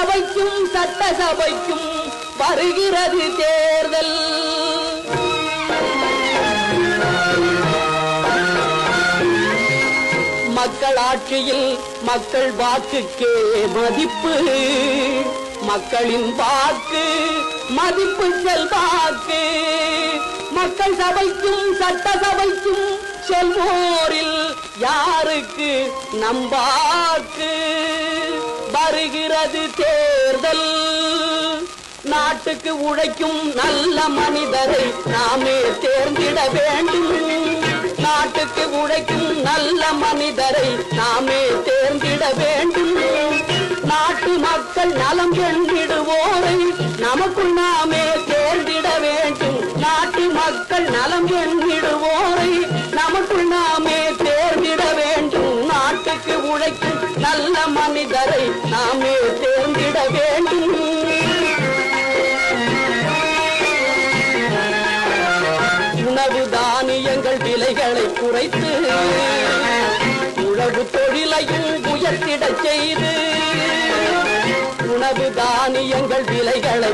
சபைக்கும் சட்டசபைக்கும் வருகிறது தேர்தல். மக்களாட்சியில் மக்கள் வாக்குக்கே மதிப்பு, மக்களின் வாக்கு மதிப்பு செல்வாக்கு. மக்கள் சபைக்கும் சட்டசபைக்கும் செல்வோரில் யாருக்கு நம்பாக்கு? வருகிறது தேர்தல். நாட்டுக்கு உழைக்கும் நல்ல மனிதரை நாமே தேர்ந்திட வேண்டும். நாட்டுக்கு உழைக்கும் நல்ல மனிதரை நாமே தேர்ந்திட வேண்டும். நாட்டு மக்கள் நலம் எண்ணிடுவோரை நமக்குள் நாமே தேர்ந்திட வேண்டும். நாட்டு மக்கள் நலம் எண்ணிடுவோரை நமக்குள் நாமே தேர்ந்திட வேண்டும். நாட்டுக்கு உழைக்கும் நல்ல மனிதரை நாமே தேர்ந்திட வேண்டும். உணவு தானியங்கள் விலைகளை குறைத்து உழவு தொழிலையும் உயர்த்திட செய்து, உணவு தானியங்கள் விலைகளை